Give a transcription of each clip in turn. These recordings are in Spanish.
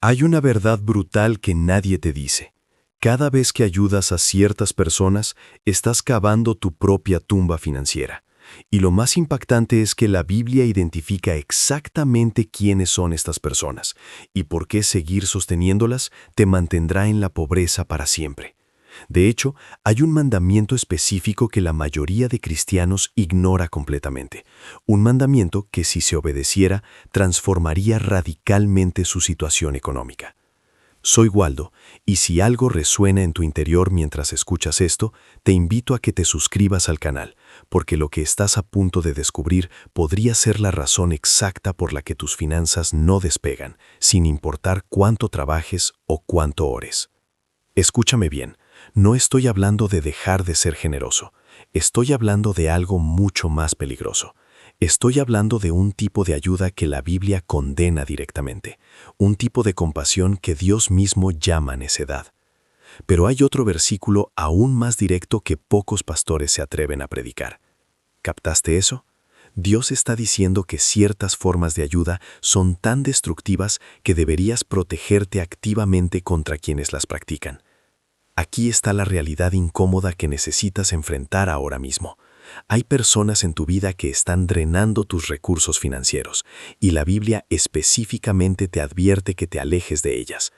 Hay una verdad brutal que nadie te dice. Cada vez que ayudas a ciertas personas, estás cavando tu propia tumba financiera. Y lo más impactante es que la Biblia identifica exactamente quiénes son estas personas y por qué seguir sosteniéndolas te mantendrá en la pobreza para siempre. De hecho, hay un mandamiento específico que la mayoría de cristianos ignora completamente. Un mandamiento que, si se obedeciera, transformaría radicalmente su situación económica. Soy Waldo, y si algo resuena en tu interior mientras escuchas esto, te invito a que te suscribas al canal, porque lo que estás a punto de descubrir podría ser la razón exacta por la que tus finanzas no despegan, sin importar cuánto trabajes o cuánto ores. Escúchame bien, no estoy hablando de dejar de ser generoso, estoy hablando de algo mucho más peligroso. Estoy hablando de un tipo de ayuda que la Biblia condena directamente, un tipo de compasión que Dios mismo llama necedad. Pero hay otro versículo aún más directo que pocos pastores se atreven a predicar. ¿Captaste eso? Dios está diciendo que ciertas formas de ayuda son tan destructivas que deberías protegerte activamente contra quienes las practican. Aquí está la realidad incómoda que necesitas enfrentar ahora mismo. Hay personas en tu vida que están drenando tus recursos financieros, y la Biblia específicamente te advierte que te alejes de ellas.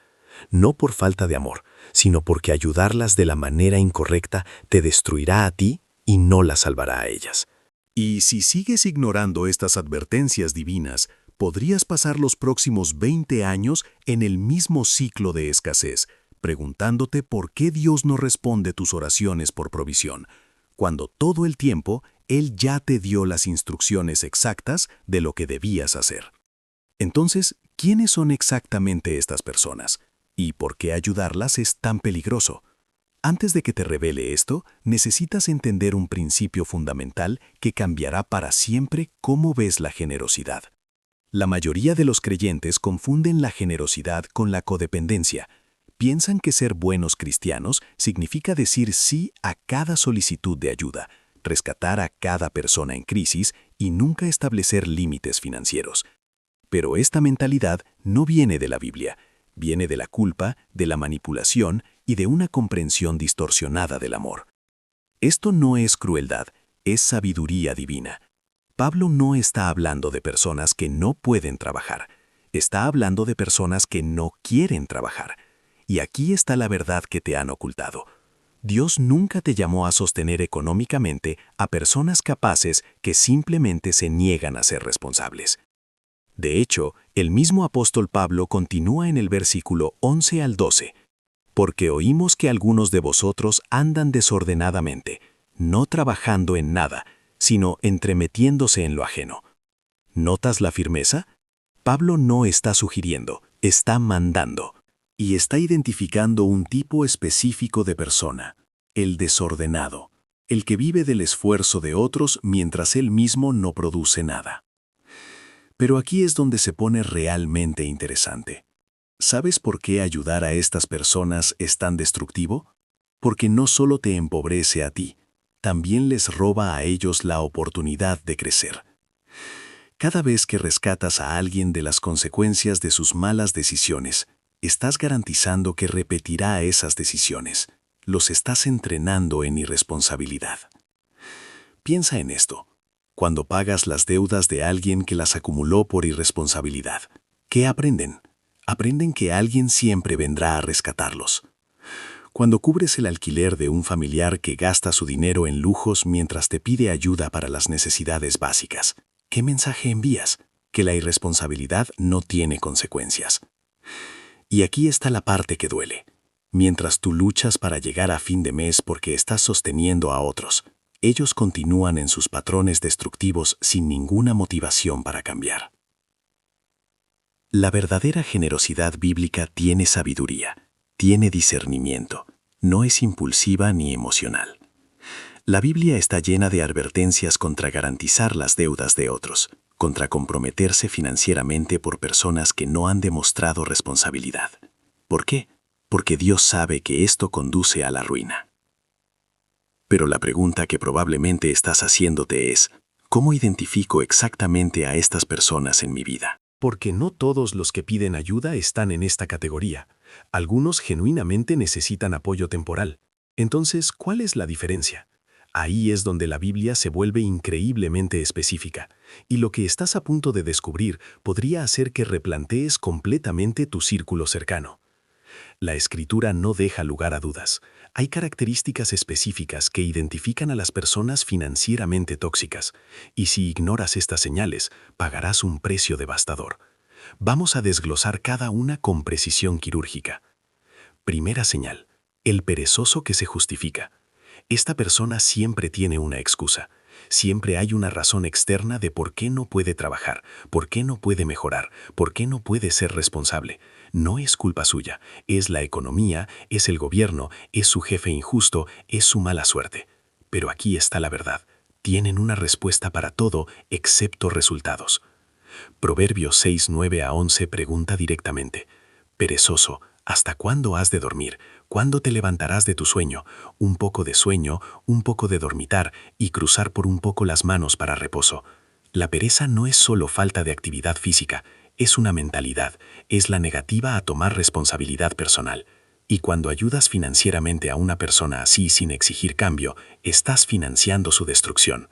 No por falta de amor, sino porque ayudarlas de la manera incorrecta te destruirá a ti y no las salvará a ellas. Y si sigues ignorando estas advertencias divinas, podrías pasar los próximos 20 años en el mismo ciclo de escasez, preguntándote por qué Dios no responde tus oraciones por provisión, cuando todo el tiempo Él ya te dio las instrucciones exactas de lo que debías hacer. Entonces, ¿quiénes son exactamente estas personas? ¿Y por qué ayudarlas es tan peligroso? Antes de que te revele esto, necesitas entender un principio fundamental que cambiará para siempre cómo ves la generosidad. La mayoría de los creyentes confunden la generosidad con la codependencia. Piensan que ser buenos cristianos significa decir sí a cada solicitud de ayuda, rescatar a cada persona en crisis y nunca establecer límites financieros. Pero esta mentalidad no viene de la Biblia, viene de la culpa, de la manipulación y de una comprensión distorsionada del amor. Esto no es crueldad, es sabiduría divina. Pablo no está hablando de personas que no pueden trabajar, está hablando de personas que no quieren trabajar. Y aquí está la verdad que te han ocultado. Dios nunca te llamó a sostener económicamente a personas capaces que simplemente se niegan a ser responsables. De hecho, el mismo apóstol Pablo continúa en el versículo 11 al 12. Porque oímos que algunos de vosotros andan desordenadamente, no trabajando en nada, sino entremetiéndose en lo ajeno. ¿Notas la firmeza? Pablo no está sugiriendo, está mandando. Y está identificando un tipo específico de persona, el desordenado, el que vive del esfuerzo de otros mientras él mismo no produce nada. Pero aquí es donde se pone realmente interesante. ¿Sabes por qué ayudar a estas personas es tan destructivo? Porque no solo te empobrece a ti, también les roba a ellos la oportunidad de crecer. Cada vez que rescatas a alguien de las consecuencias de sus malas decisiones, estás garantizando que repetirá esas decisiones. Los estás entrenando en irresponsabilidad. Piensa en esto. Cuando pagas las deudas de alguien que las acumuló por irresponsabilidad, ¿qué aprenden? Aprenden que alguien siempre vendrá a rescatarlos. Cuando cubres el alquiler de un familiar que gasta su dinero en lujos mientras te pide ayuda para las necesidades básicas, ¿qué mensaje envías? Que la irresponsabilidad no tiene consecuencias. Y aquí está la parte que duele. Mientras tú luchas para llegar a fin de mes porque estás sosteniendo a otros, ellos continúan en sus patrones destructivos sin ninguna motivación para cambiar. La verdadera generosidad bíblica tiene sabiduría, tiene discernimiento, no es impulsiva ni emocional. La Biblia está llena de advertencias contra garantizar las deudas de otros, contra comprometerse financieramente por personas que no han demostrado responsabilidad. ¿Por qué? Porque Dios sabe que esto conduce a la ruina. Pero la pregunta que probablemente estás haciéndote es, ¿cómo identifico exactamente a estas personas en mi vida? Porque no todos los que piden ayuda están en esta categoría. Algunos genuinamente necesitan apoyo temporal. Entonces, ¿cuál es la diferencia? Ahí es donde la Biblia se vuelve increíblemente específica, y lo que estás a punto de descubrir podría hacer que replantees completamente tu círculo cercano. La Escritura no deja lugar a dudas. Hay características específicas que identifican a las personas financieramente tóxicas, y si ignoras estas señales, pagarás un precio devastador. Vamos a desglosar cada una con precisión quirúrgica. Primera señal: el perezoso que se justifica. Esta persona siempre tiene una excusa. Siempre hay una razón externa de por qué no puede trabajar, por qué no puede mejorar, por qué no puede ser responsable. No es culpa suya, es la economía, es el gobierno, es su jefe injusto, es su mala suerte. Pero aquí está la verdad. Tienen una respuesta para todo excepto resultados. Proverbios 6, 9-11 pregunta directamente: perezoso, ¿hasta cuándo has de dormir? ¿Cuándo te levantarás de tu sueño? Un poco de sueño, un poco de dormitar y cruzar por un poco las manos para reposo. La pereza no es solo falta de actividad física, es una mentalidad, es la negativa a tomar responsabilidad personal. Y cuando ayudas financieramente a una persona así sin exigir cambio, estás financiando su destrucción.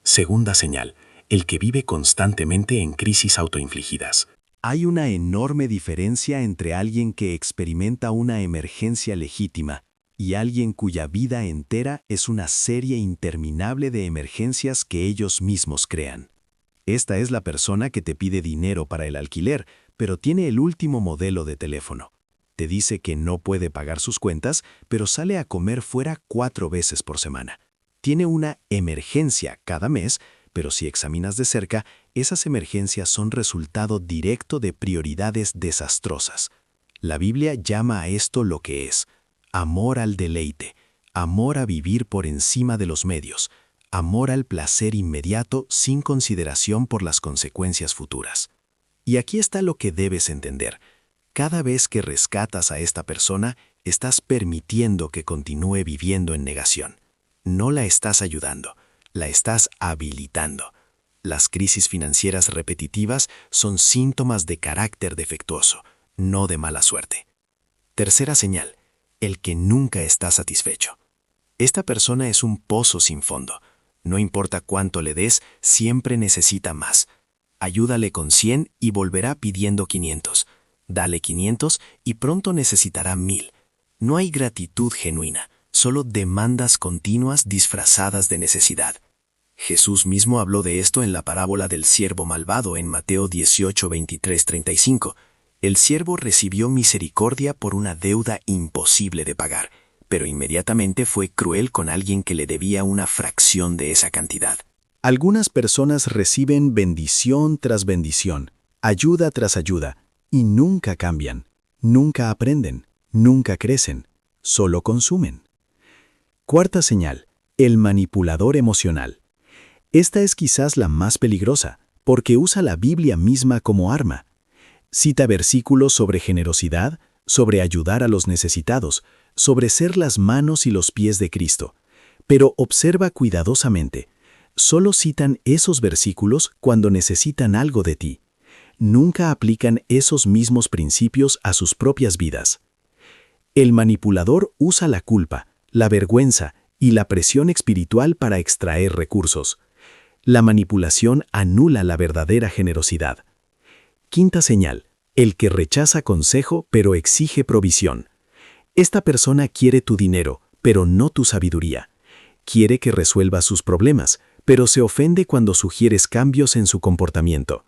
Segunda señal: el que vive constantemente en crisis autoinfligidas. Hay una enorme diferencia entre alguien que experimenta una emergencia legítima y alguien cuya vida entera es una serie interminable de emergencias que ellos mismos crean. Esta es la persona que te pide dinero para el alquiler, pero tiene el último modelo de teléfono. Te dice que no puede pagar sus cuentas, pero sale a comer fuera 4 veces por semana. Tiene una emergencia cada mes, pero si examinas de cerca, esas emergencias son resultado directo de prioridades desastrosas. La Biblia llama a esto lo que es: amor al deleite, amor a vivir por encima de los medios, amor al placer inmediato sin consideración por las consecuencias futuras. Y aquí está lo que debes entender. Cada vez que rescatas a esta persona, estás permitiendo que continúe viviendo en negación. No la estás ayudando, la estás habilitando. Las crisis financieras repetitivas son síntomas de carácter defectuoso, no de mala suerte. Tercera señal: el que nunca está satisfecho. Esta persona es un pozo sin fondo. No importa cuánto le des, siempre necesita más. Ayúdale con 100 y volverá pidiendo 500. Dale 500 y pronto necesitará 1000. No hay gratitud genuina, solo demandas continuas disfrazadas de necesidad. Jesús mismo habló de esto en la parábola del siervo malvado en Mateo 18, 23, 35. El siervo recibió misericordia por una deuda imposible de pagar, pero inmediatamente fue cruel con alguien que le debía una fracción de esa cantidad. Algunas personas reciben bendición tras bendición, ayuda tras ayuda, y nunca cambian, nunca aprenden, nunca crecen, solo consumen. Cuarta señal: el manipulador emocional. Esta es quizás la más peligrosa, porque usa la Biblia misma como arma. Cita versículos sobre generosidad, sobre ayudar a los necesitados, sobre ser las manos y los pies de Cristo. Pero observa cuidadosamente. Solo citan esos versículos cuando necesitan algo de ti. Nunca aplican esos mismos principios a sus propias vidas. El manipulador usa la culpa, la vergüenza y la presión espiritual para extraer recursos. La manipulación anula la verdadera generosidad. Quinta señal: el que rechaza consejo pero exige provisión. Esta persona quiere tu dinero, pero no tu sabiduría. Quiere que resuelvas sus problemas, pero se ofende cuando sugieres cambios en su comportamiento.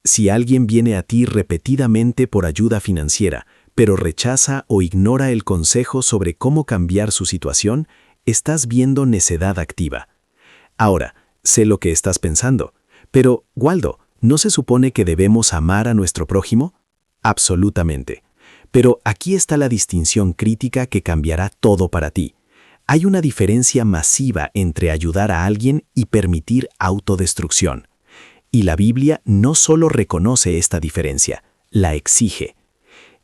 Si alguien viene a ti repetidamente por ayuda financiera, pero rechaza o ignora el consejo sobre cómo cambiar su situación, estás viendo necedad activa. Ahora, sé lo que estás pensando, pero, Waldo, ¿no se supone que debemos amar a nuestro prójimo? Absolutamente. Pero aquí está la distinción crítica que cambiará todo para ti. Hay una diferencia masiva entre ayudar a alguien y permitir autodestrucción. Y la Biblia no solo reconoce esta diferencia, la exige.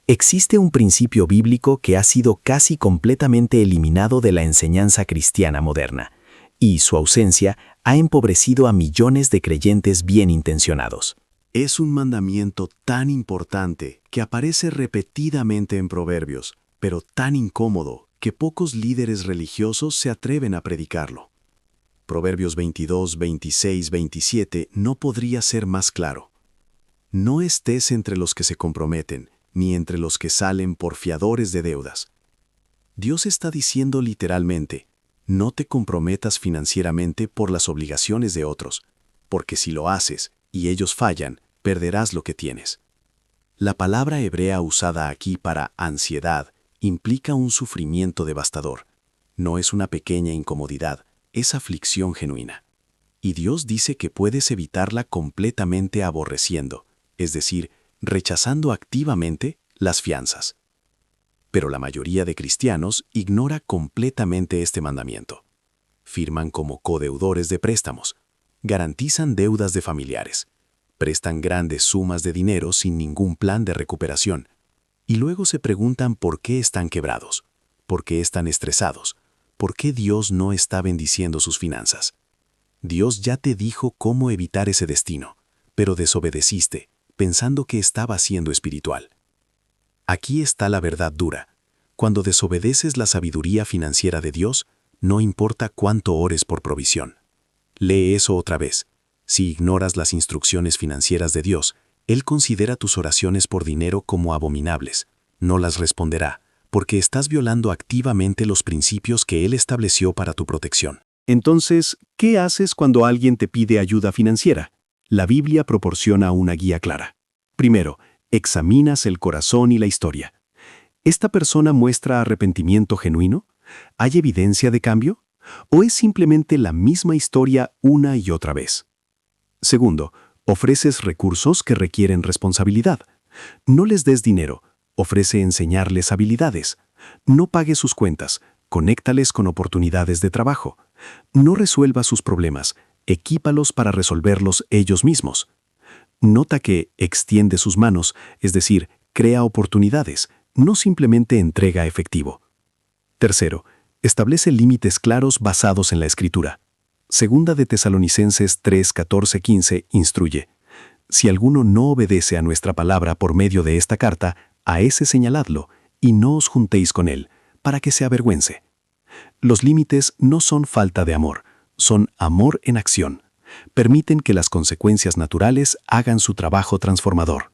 Existe un principio bíblico que ha sido casi completamente eliminado de la enseñanza cristiana moderna, y su ausencia ha empobrecido a millones de creyentes bien intencionados. Es un mandamiento tan importante que aparece repetidamente en Proverbios, pero tan incómodo que pocos líderes religiosos se atreven a predicarlo. Proverbios 22, 26, 27 no podría ser más claro. No estés entre los que se comprometen, ni entre los que salen por fiadores de deudas. Dios está diciendo literalmente, no te comprometas financieramente por las obligaciones de otros, porque si lo haces y ellos fallan, perderás lo que tienes. La palabra hebrea usada aquí para ansiedad implica un sufrimiento devastador. No es una pequeña incomodidad, es aflicción genuina. Y Dios dice que puedes evitarla completamente aborreciendo, es decir, rechazando activamente las fianzas. Pero la mayoría de cristianos ignora completamente este mandamiento. Firman como codeudores de préstamos, garantizan deudas de familiares, prestan grandes sumas de dinero sin ningún plan de recuperación, y luego se preguntan por qué están quebrados, por qué están estresados, por qué Dios no está bendiciendo sus finanzas. Dios ya te dijo cómo evitar ese destino, pero desobedeciste, pensando que estaba siendo espiritual. Aquí está la verdad dura. Cuando desobedeces la sabiduría financiera de Dios, no importa cuánto ores por provisión. Lee eso otra vez. Si ignoras las instrucciones financieras de Dios, Él considera tus oraciones por dinero como abominables. No las responderá, porque estás violando activamente los principios que Él estableció para tu protección. Entonces, ¿qué haces cuando alguien te pide ayuda financiera? La Biblia proporciona una guía clara. Primero, examinas el corazón y la historia. ¿Esta persona muestra arrepentimiento genuino? ¿Hay evidencia de cambio? ¿O es simplemente la misma historia una y otra vez? Segundo, ofreces recursos que requieren responsabilidad. No les des dinero, ofrece enseñarles habilidades. No pagues sus cuentas, conéctales con oportunidades de trabajo. No resuelva sus problemas, equípalos para resolverlos ellos mismos. Nota que extiende sus manos, es decir, crea oportunidades, no simplemente entrega efectivo. Tercero, establece límites claros basados en la Escritura. Segunda de Tesalonicenses 3, 14, 15 instruye: si alguno no obedece a nuestra palabra por medio de esta carta, a ese señaladlo, y no os juntéis con él, para que se avergüence. Los límites no son falta de amor, son amor en acción. Permiten que las consecuencias naturales hagan su trabajo transformador.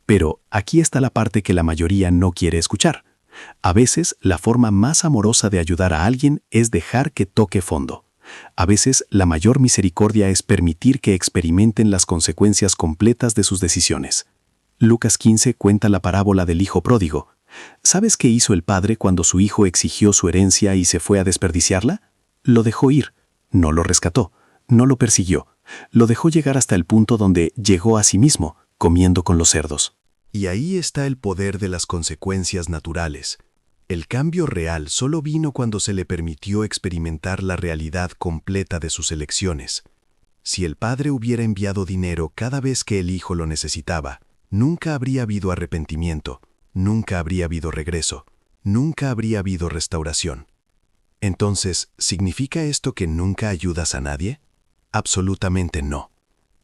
Pero aquí está la parte que la mayoría no quiere escuchar. A veces, la forma más amorosa de ayudar a alguien es dejar que toque fondo. A veces, la mayor misericordia es permitir que experimenten las consecuencias completas de sus decisiones. Lucas 15 cuenta la parábola del hijo pródigo. ¿Sabes qué hizo el padre cuando su hijo exigió su herencia y se fue a desperdiciarla? Lo dejó ir, no lo rescató, no lo persiguió, lo dejó llegar hasta el punto donde llegó a sí mismo, comiendo con los cerdos. Y ahí está el poder de las consecuencias naturales. El cambio real solo vino cuando se le permitió experimentar la realidad completa de sus elecciones. Si el padre hubiera enviado dinero cada vez que el hijo lo necesitaba, nunca habría habido arrepentimiento, nunca habría habido regreso, nunca habría habido restauración. Entonces, ¿significa esto que nunca ayudas a nadie? Absolutamente no.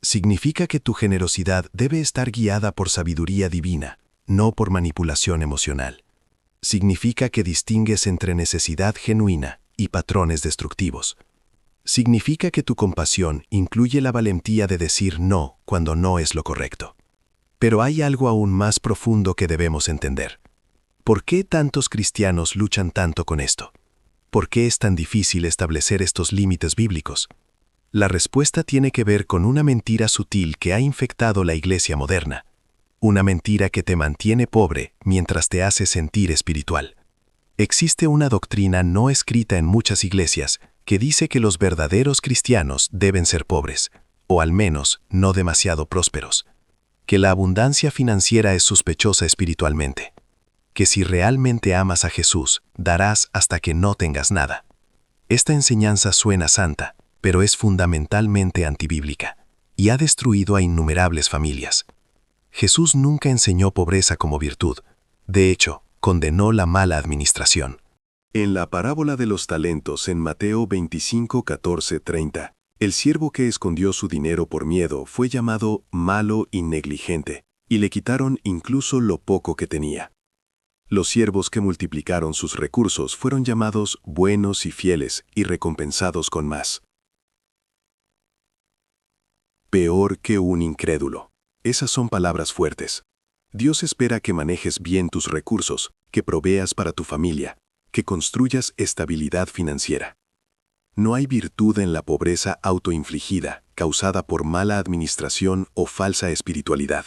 Significa que tu generosidad debe estar guiada por sabiduría divina, no por manipulación emocional. Significa que distingues entre necesidad genuina y patrones destructivos. Significa que tu compasión incluye la valentía de decir no cuando no es lo correcto. Pero hay algo aún más profundo que debemos entender. ¿Por qué tantos cristianos luchan tanto con esto? ¿Por qué es tan difícil establecer estos límites bíblicos? La respuesta tiene que ver con una mentira sutil que ha infectado la iglesia moderna. Una mentira que te mantiene pobre mientras te hace sentir espiritual. Existe una doctrina no escrita en muchas iglesias que dice que los verdaderos cristianos deben ser pobres, o al menos no demasiado prósperos. Que la abundancia financiera es sospechosa espiritualmente. Que si realmente amas a Jesús, darás hasta que no tengas nada. Esta enseñanza suena santa, pero es fundamentalmente antibíblica, y ha destruido a innumerables familias. Jesús nunca enseñó pobreza como virtud. De hecho, condenó la mala administración. En la parábola de los talentos en Mateo 25, 14, 30, El siervo que escondió su dinero por miedo fue llamado malo y negligente, y le quitaron incluso lo poco que tenía. Los siervos que multiplicaron sus recursos fueron llamados buenos y fieles y recompensados con más. Peor que un incrédulo. Esas son palabras fuertes. Dios espera que manejes bien tus recursos, que proveas para tu familia, que construyas estabilidad financiera. No hay virtud en la pobreza autoinfligida, causada por mala administración o falsa espiritualidad.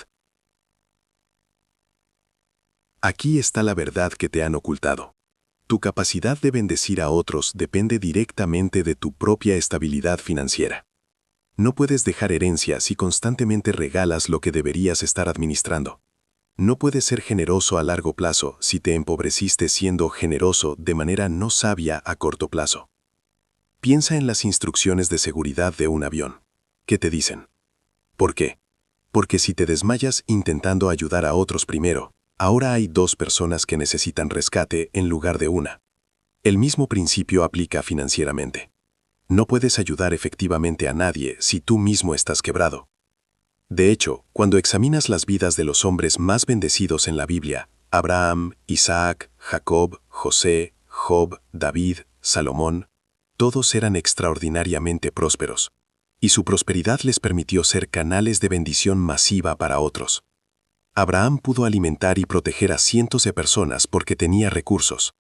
Aquí está la verdad que te han ocultado. Tu capacidad de bendecir a otros depende directamente de tu propia estabilidad financiera. No puedes dejar herencia si constantemente regalas lo que deberías estar administrando. No puedes ser generoso a largo plazo si te empobreciste siendo generoso de manera no sabia a corto plazo. Piensa en las instrucciones de seguridad de un avión. ¿Qué te dicen? ¿Por qué? Porque si te desmayas intentando ayudar a otros primero, ahora hay 2 personas que necesitan rescate en lugar de una. El mismo principio aplica financieramente. No puedes ayudar efectivamente a nadie si tú mismo estás quebrado. De hecho, cuando examinas las vidas de los hombres más bendecidos en la Biblia, Abraham, Isaac, Jacob, José, Job, David, Salomón, todos eran extraordinariamente prósperos, y su prosperidad les permitió ser canales de bendición masiva para otros. Abraham pudo alimentar y proteger a cientos de personas porque tenía recursos.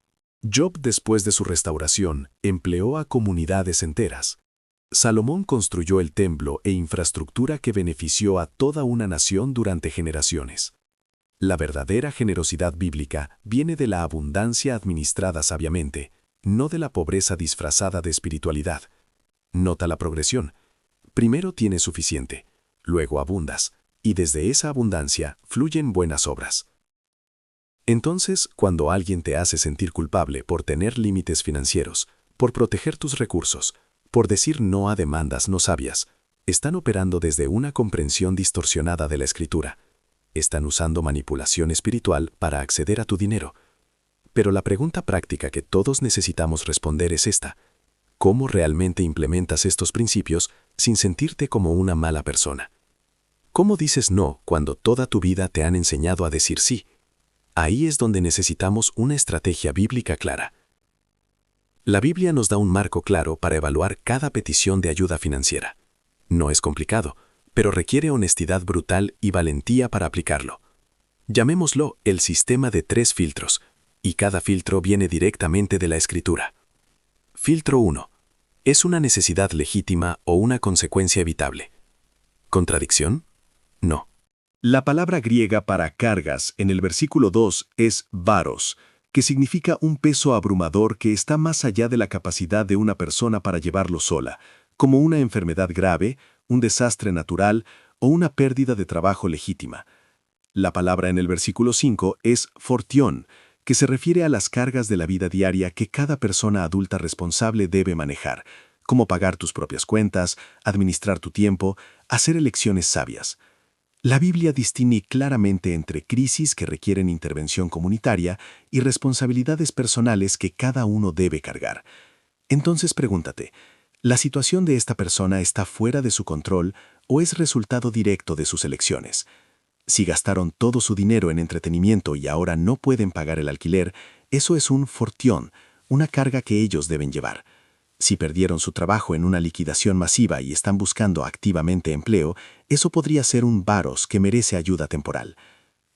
Job, después de su restauración, empleó a comunidades enteras. Salomón construyó el templo e infraestructura que benefició a toda una nación durante generaciones. La verdadera generosidad bíblica viene de la abundancia administrada sabiamente, no de la pobreza disfrazada de espiritualidad. Nota la progresión. Primero tienes suficiente, luego abundas, y desde esa abundancia fluyen buenas obras. Entonces, cuando alguien te hace sentir culpable por tener límites financieros, por proteger tus recursos, por decir no a demandas no sabias, están operando desde una comprensión distorsionada de la Escritura. Están usando manipulación espiritual para acceder a tu dinero. Pero la pregunta práctica que todos necesitamos responder es esta: ¿cómo realmente implementas estos principios sin sentirte como una mala persona? ¿Cómo dices no cuando toda tu vida te han enseñado a decir sí? Ahí es donde necesitamos una estrategia bíblica clara. La Biblia nos da un marco claro para evaluar cada petición de ayuda financiera. No es complicado, pero requiere honestidad brutal y valentía para aplicarlo. Llamémoslo el sistema de 3 filtros, y cada filtro viene directamente de la Escritura. Filtro 1. ¿Es una necesidad legítima o una consecuencia evitable? ¿Contradicción? No. La palabra griega para cargas en el versículo 2 es varos, que significa un peso abrumador que está más allá de la capacidad de una persona para llevarlo sola, como una enfermedad grave, un desastre natural o una pérdida de trabajo legítima. La palabra en el versículo 5 es fortión, que se refiere a las cargas de la vida diaria que cada persona adulta responsable debe manejar, como pagar tus propias cuentas, administrar tu tiempo, hacer elecciones sabias. La Biblia distingue claramente entre crisis que requieren intervención comunitaria y responsabilidades personales que cada uno debe cargar. Entonces pregúntate, ¿la situación de esta persona está fuera de su control o es resultado directo de sus elecciones? Si gastaron todo su dinero en entretenimiento y ahora no pueden pagar el alquiler, eso es un fortión, una carga que ellos deben llevar. Si perdieron su trabajo en una liquidación masiva y están buscando activamente empleo, eso podría ser un varos que merece ayuda temporal.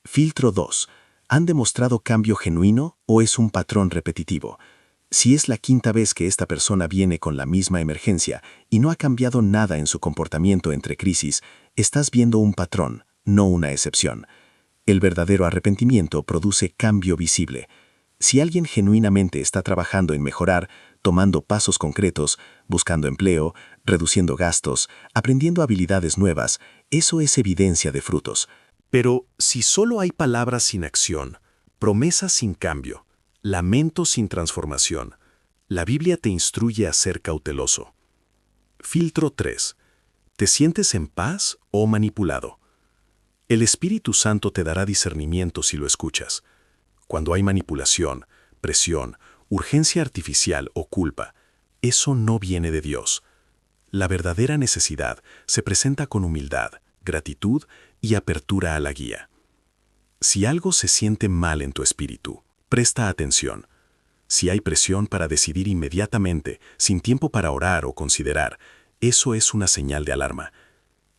Filtro 2. ¿Han demostrado cambio genuino o es un patrón repetitivo? Si es la 5ª vez que esta persona viene con la misma emergencia y no ha cambiado nada en su comportamiento entre crisis, estás viendo un patrón, no una excepción. El verdadero arrepentimiento produce cambio visible. Si alguien genuinamente está trabajando en mejorar, tomando pasos concretos, buscando empleo, reduciendo gastos, aprendiendo habilidades nuevas, eso es evidencia de frutos. Pero si solo hay palabras sin acción, promesas sin cambio, lamentos sin transformación, la Biblia te instruye a ser cauteloso. Filtro 3. ¿Te sientes en paz o manipulado? El Espíritu Santo te dará discernimiento si lo escuchas. Cuando hay manipulación, presión, urgencia artificial o culpa, eso no viene de Dios. La verdadera necesidad se presenta con humildad, gratitud y apertura a la guía. Si algo se siente mal en tu espíritu, presta atención. Si hay presión para decidir inmediatamente, sin tiempo para orar o considerar, eso es una señal de alarma.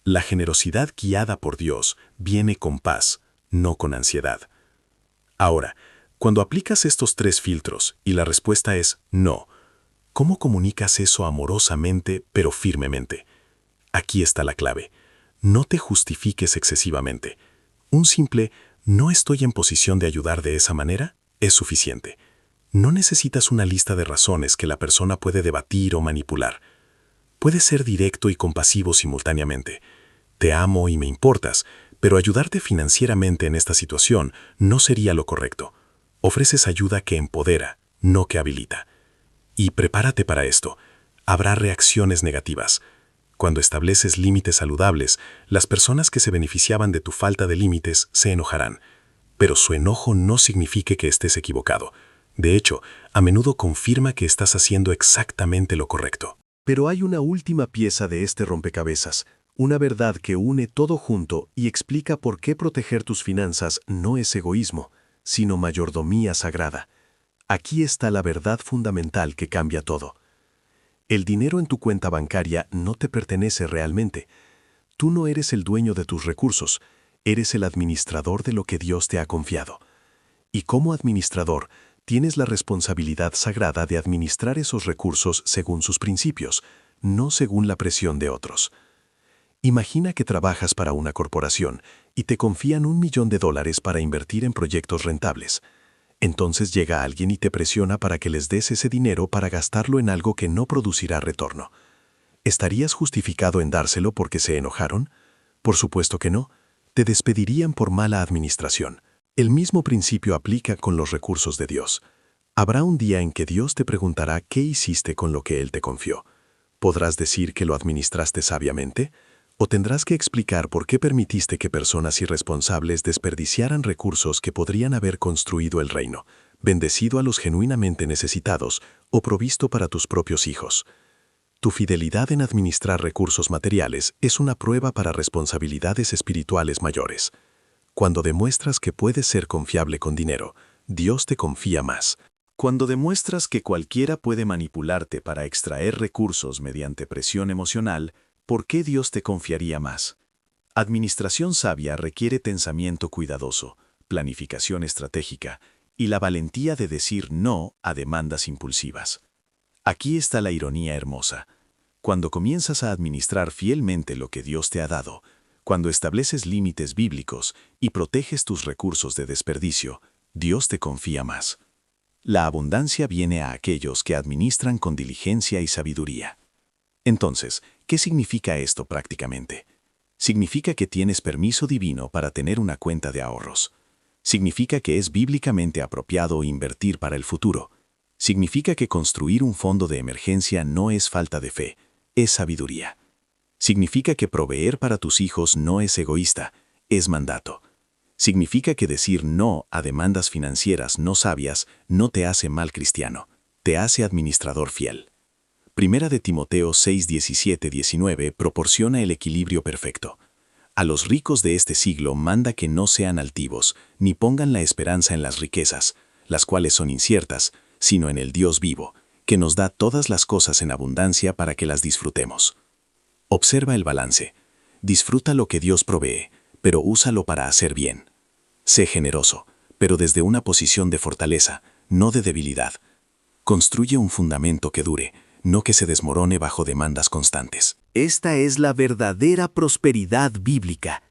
La generosidad guiada por Dios viene con paz, no con ansiedad. Ahora, cuando aplicas estos 3 filtros y la respuesta es no, ¿cómo comunicas eso amorosamente pero firmemente? Aquí está la clave. No te justifiques excesivamente. Un simple «no estoy en posición de ayudar de esa manera» es suficiente. No necesitas una lista de razones que la persona puede debatir o manipular. Puedes ser directo y compasivo simultáneamente. Te amo y me importas, pero ayudarte financieramente en esta situación no sería lo correcto. Ofreces ayuda que empodera, no que habilita. Y prepárate para esto. Habrá reacciones negativas. Cuando estableces límites saludables, las personas que se beneficiaban de tu falta de límites se enojarán. Pero su enojo no significa que estés equivocado. De hecho, a menudo confirma que estás haciendo exactamente lo correcto. Pero hay una última pieza de este rompecabezas, una verdad que une todo junto y explica por qué proteger tus finanzas no es egoísmo, sino mayordomía sagrada. Aquí está la verdad fundamental que cambia todo. El dinero en tu cuenta bancaria no te pertenece realmente. Tú no eres el dueño de tus recursos, eres el administrador de lo que Dios te ha confiado. Y como administrador, tienes la responsabilidad sagrada de administrar esos recursos según sus principios, no según la presión de otros. Imagina que trabajas para una corporación y te confían $1 millón para invertir en proyectos rentables. Entonces llega alguien y te presiona para que les des ese dinero para gastarlo en algo que no producirá retorno. ¿Estarías justificado en dárselo porque se enojaron? Por supuesto que no. Te despedirían por mala administración. El mismo principio aplica con los recursos de Dios. Habrá un día en que Dios te preguntará qué hiciste con lo que Él te confió. ¿Podrás decir que lo administraste sabiamente? ¿O tendrás que explicar por qué permitiste que personas irresponsables desperdiciaran recursos que podrían haber construido el reino, bendecido a los genuinamente necesitados o provisto para tus propios hijos? Tu fidelidad en administrar recursos materiales es una prueba para responsabilidades espirituales mayores. Cuando demuestras que puedes ser confiable con dinero, Dios te confía más. Cuando demuestras que cualquiera puede manipularte para extraer recursos mediante presión emocional, ¿por qué Dios te confiaría más? Administración sabia requiere pensamiento cuidadoso, planificación estratégica y la valentía de decir no a demandas impulsivas. Aquí está la ironía hermosa. Cuando comienzas a administrar fielmente lo que Dios te ha dado, cuando estableces límites bíblicos y proteges tus recursos de desperdicio, Dios te confía más. La abundancia viene a aquellos que administran con diligencia y sabiduría. Entonces, ¿qué significa esto prácticamente? Significa que tienes permiso divino para tener una cuenta de ahorros. Significa que es bíblicamente apropiado invertir para el futuro. Significa que construir un fondo de emergencia no es falta de fe, es sabiduría. Significa que proveer para tus hijos no es egoísta, es mandato. Significa que decir no a demandas financieras no sabias no te hace mal cristiano, te hace administrador fiel. Primera de Timoteo 6:17-19 proporciona el equilibrio perfecto. A los ricos de este siglo manda que no sean altivos, ni pongan la esperanza en las riquezas, las cuales son inciertas, sino en el Dios vivo, que nos da todas las cosas en abundancia para que las disfrutemos. Observa el balance. Disfruta lo que Dios provee, pero úsalo para hacer bien. Sé generoso, pero desde una posición de fortaleza, no de debilidad. Construye un fundamento que dure, no que se desmorone bajo demandas constantes. Esta es la verdadera prosperidad bíblica.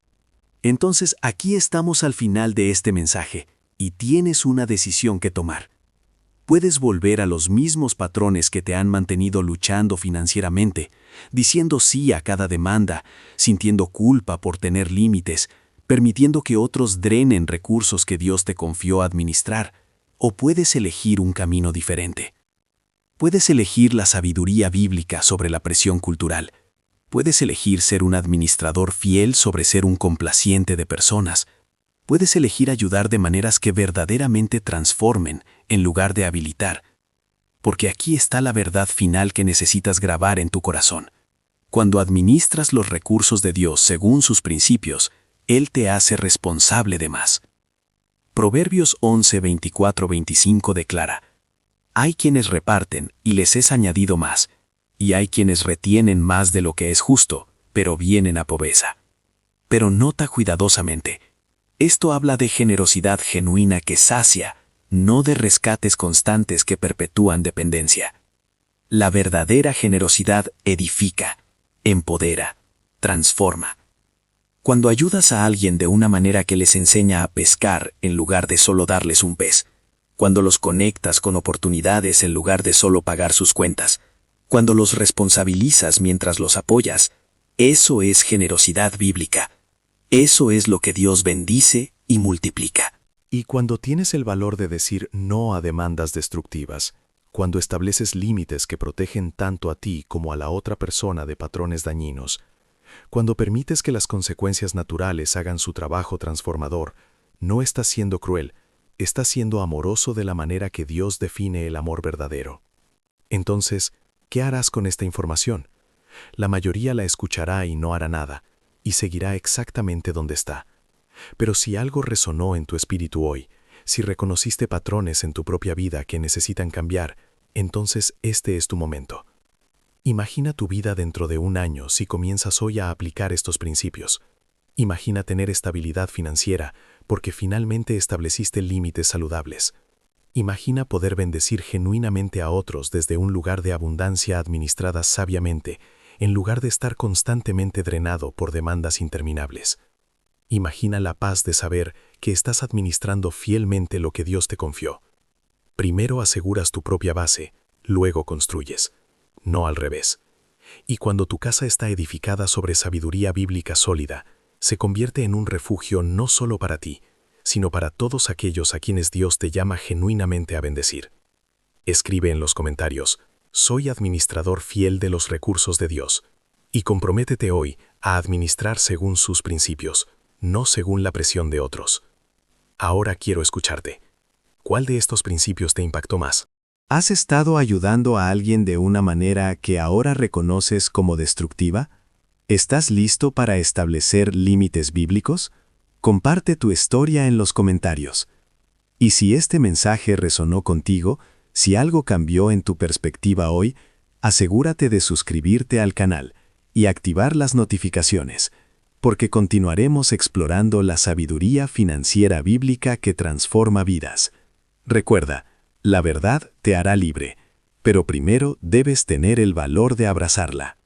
Entonces, aquí estamos al final de este mensaje, y tienes una decisión que tomar. Puedes volver a los mismos patrones que te han mantenido luchando financieramente, diciendo sí a cada demanda, sintiendo culpa por tener límites, permitiendo que otros drenen recursos que Dios te confió administrar, o puedes elegir un camino diferente. Puedes elegir la sabiduría bíblica sobre la presión cultural. Puedes elegir ser un administrador fiel sobre ser un complaciente de personas. Puedes elegir ayudar de maneras que verdaderamente transformen, en lugar de habilitar. Porque aquí está la verdad final que necesitas grabar en tu corazón. Cuando administras los recursos de Dios según sus principios, Él te hace responsable de más. Proverbios 11, 24, 25 declara: Hay quienes reparten y les es añadido más, y hay quienes retienen más de lo que es justo, pero vienen a pobreza. Pero nota cuidadosamente. Esto habla de generosidad genuina que sacia, no de rescates constantes que perpetúan dependencia. La verdadera generosidad edifica, empodera, transforma. Cuando ayudas a alguien de una manera que les enseña a pescar en lugar de solo darles un pez, cuando los conectas con oportunidades en lugar de solo pagar sus cuentas, cuando los responsabilizas mientras los apoyas, eso es generosidad bíblica. Eso es lo que Dios bendice y multiplica. Y cuando tienes el valor de decir no a demandas destructivas, cuando estableces límites que protegen tanto a ti como a la otra persona de patrones dañinos, cuando permites que las consecuencias naturales hagan su trabajo transformador, no estás siendo cruel, estás siendo amoroso de la manera que Dios define el amor verdadero. Entonces, ¿qué harás con esta información? La mayoría la escuchará y no hará nada, y seguirá exactamente donde está. Pero si algo resonó en tu espíritu hoy, si reconociste patrones en tu propia vida que necesitan cambiar, entonces este es tu momento. Imagina tu vida dentro de un año si comienzas hoy a aplicar estos principios. Imagina tener estabilidad financiera porque finalmente estableciste límites saludables. Imagina poder bendecir genuinamente a otros desde un lugar de abundancia administrada sabiamente, en lugar de estar constantemente drenado por demandas interminables. Imagina la paz de saber que estás administrando fielmente lo que Dios te confió. Primero aseguras tu propia base, luego construyes, no al revés. Y cuando tu casa está edificada sobre sabiduría bíblica sólida, se convierte en un refugio no solo para ti, sino para todos aquellos a quienes Dios te llama genuinamente a bendecir. Escribe en los comentarios: soy administrador fiel de los recursos de Dios, y comprométete hoy a administrar según sus principios, no según la presión de otros. Ahora quiero escucharte. ¿Cuál de estos principios te impactó más? ¿Has estado ayudando a alguien de una manera que ahora reconoces como destructiva? ¿Estás listo para establecer límites bíblicos? Comparte tu historia en los comentarios. Y si este mensaje resonó contigo, si algo cambió en tu perspectiva hoy, asegúrate de suscribirte al canal y activar las notificaciones, porque continuaremos explorando la sabiduría financiera bíblica que transforma vidas. Recuerda, la verdad te hará libre, pero primero debes tener el valor de abrazarla.